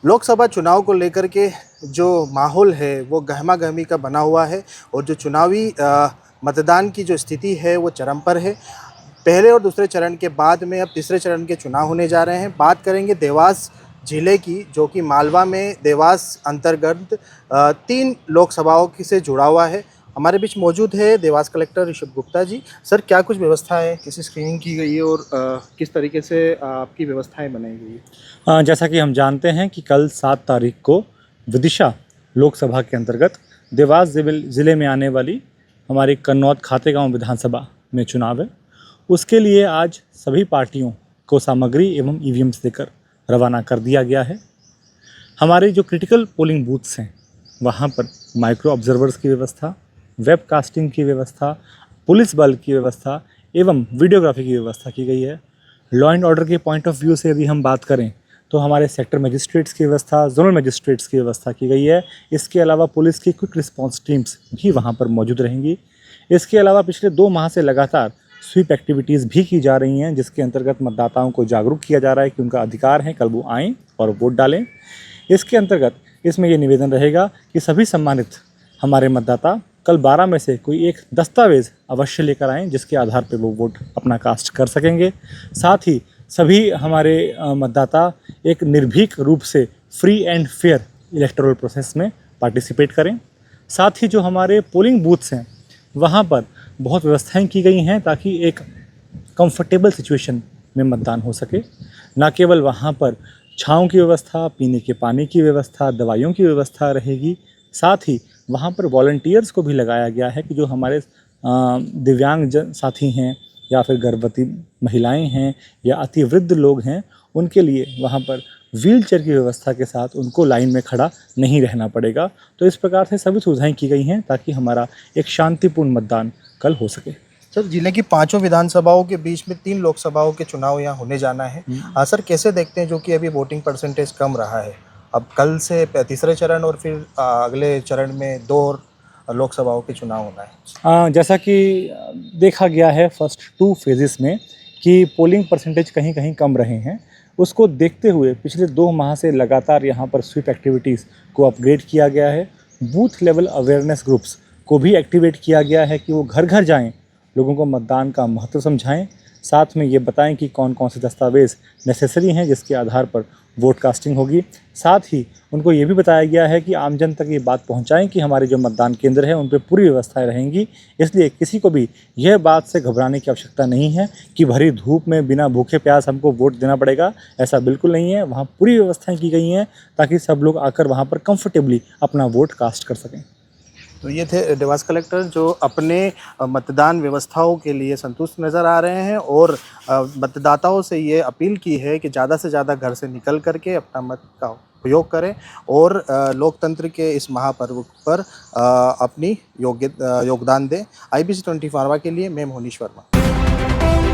लोकसभा चुनाव को लेकर के जो माहौल है वो गहमा-गहमी का बना हुआ है और जो चुनावी मतदान की जो स्थिति है वो चरम पर है। पहले और दूसरे चरण के बाद में अब तीसरे चरण के चुनाव होने जा रहे हैं। बात करेंगे देवास ज़िले की, जो कि मालवा में देवास अंतर्गत 3 लोकसभाओं की से जुड़ा हुआ है। हमारे बीच मौजूद है देवास कलेक्टर ऋषभ गुप्ता जी। सर, क्या कुछ व्यवस्था है, कैसे स्क्रीनिंग की गई है और किस तरीके से आपकी व्यवस्थाएँ बनाई गई है? जैसा कि हम जानते हैं कि कल 7 तारीख को विदिशा लोकसभा के अंतर्गत देवास ज़िले में आने वाली हमारी कन्नौद खातेगांव विधानसभा में चुनाव है। उसके लिए आज सभी पार्टियों को सामग्री एवं ईवीएम्स देकर रवाना कर दिया गया है। हमारे जो क्रिटिकल पोलिंग बूथ्स हैं वहाँ पर माइक्रो ऑब्जर्वर्स की व्यवस्था, वेबकास्टिंग की व्यवस्था, पुलिस बल की व्यवस्था एवं वीडियोग्राफी की व्यवस्था की गई है। लॉ एंड ऑर्डर के पॉइंट ऑफ व्यू से यदि हम बात करें तो हमारे सेक्टर मजिस्ट्रेट्स की व्यवस्था, जोनल मजिस्ट्रेट्स की व्यवस्था की गई है। इसके अलावा पुलिस की क्विक रिस्पांस टीम्स भी वहाँ पर मौजूद रहेंगी। इसके अलावा पिछले 2 माह से लगातार स्वीप एक्टिविटीज़ भी की जा रही हैं, जिसके अंतर्गत मतदाताओं को जागरूक किया जा रहा है कि उनका अधिकार है, कल वो आएँ और वोट डालें। इसके अंतर्गत इसमें ये निवेदन रहेगा कि सभी सम्मानित हमारे मतदाता कल 12 में से कोई एक दस्तावेज़ अवश्य लेकर आएँ, जिसके आधार पर वो वोट अपना कास्ट कर सकेंगे। साथ ही सभी हमारे मतदाता एक निर्भीक रूप से free and fair electoral process में पार्टिसिपेट करें। साथ ही जो हमारे पोलिंग बूथ्स हैं वहाँ पर बहुत व्यवस्थाएं की गई हैं ताकि एक कंफर्टेबल सिचुएशन में मतदान हो सके। न केवल वहाँ पर छाँव की व्यवस्था, पीने के पानी की व्यवस्था, दवाइयों की व्यवस्था रहेगी, साथ ही वहाँ पर वॉलंटियर्स को भी लगाया गया है कि जो हमारे दिव्यांग साथी हैं या फिर गर्भवती महिलाएं हैं या अति वृद्ध लोग हैं, उनके लिए वहाँ पर व्हीलचेयर की व्यवस्था के साथ उनको लाइन में खड़ा नहीं रहना पड़ेगा। तो इस प्रकार से सभी सुविधाएं की गई हैं ताकि हमारा एक शांतिपूर्ण मतदान कल हो सके। सर, जिले की 5 विधानसभाओं के बीच में 3 लोकसभाओं के चुनाव यहाँ होने जाना है। सर, कैसे देखते हैं, जो कि अभी वोटिंग परसेंटेज कम रहा है, अब कल से तीसरे चरण और फिर अगले चरण में 2 और लोकसभाओं के चुनाव होना है? जैसा कि देखा गया है फर्स्ट 2 फेजेस में कि पोलिंग परसेंटेज कहीं कहीं कम रहे हैं, उसको देखते हुए पिछले 2 माह से लगातार यहाँ पर स्वीप एक्टिविटीज़ को अपग्रेड किया गया है। बूथ लेवल अवेयरनेस ग्रुप्स को भी एक्टिवेट किया गया है कि वो घर घर जाएं, लोगों को मतदान का महत्व समझाएं, साथ में ये बताएं कि कौन कौन से दस्तावेज़ नेसेसरी हैं जिसके आधार पर वोट कास्टिंग होगी। साथ ही उनको ये भी बताया गया है कि आमजन तक ये बात पहुंचाएं कि हमारे जो मतदान केंद्र हैं उन पर पूरी व्यवस्थाएं रहेंगी। इसलिए किसी को भी यह बात से घबराने की आवश्यकता नहीं है कि भरी धूप में बिना भूखे प्यास हमको वोट देना पड़ेगा, ऐसा बिल्कुल नहीं है। वहाँ पूरी व्यवस्थाएँ की गई हैं ताकि सब लोग आकर वहाँ पर कंफर्टेबली अपना वोट कास्ट कर सकें। तो ये थे देवास कलेक्टर, जो अपने मतदान व्यवस्थाओं के लिए संतुष्ट नज़र आ रहे हैं और मतदाताओं से ये अपील की है कि ज़्यादा से ज़्यादा घर से निकल करके अपना मत का उपयोग करें और लोकतंत्र के इस महापर्व पर अपनी योगदान दें। IBC 24 के लिए मैं मोहनीश वर्मा।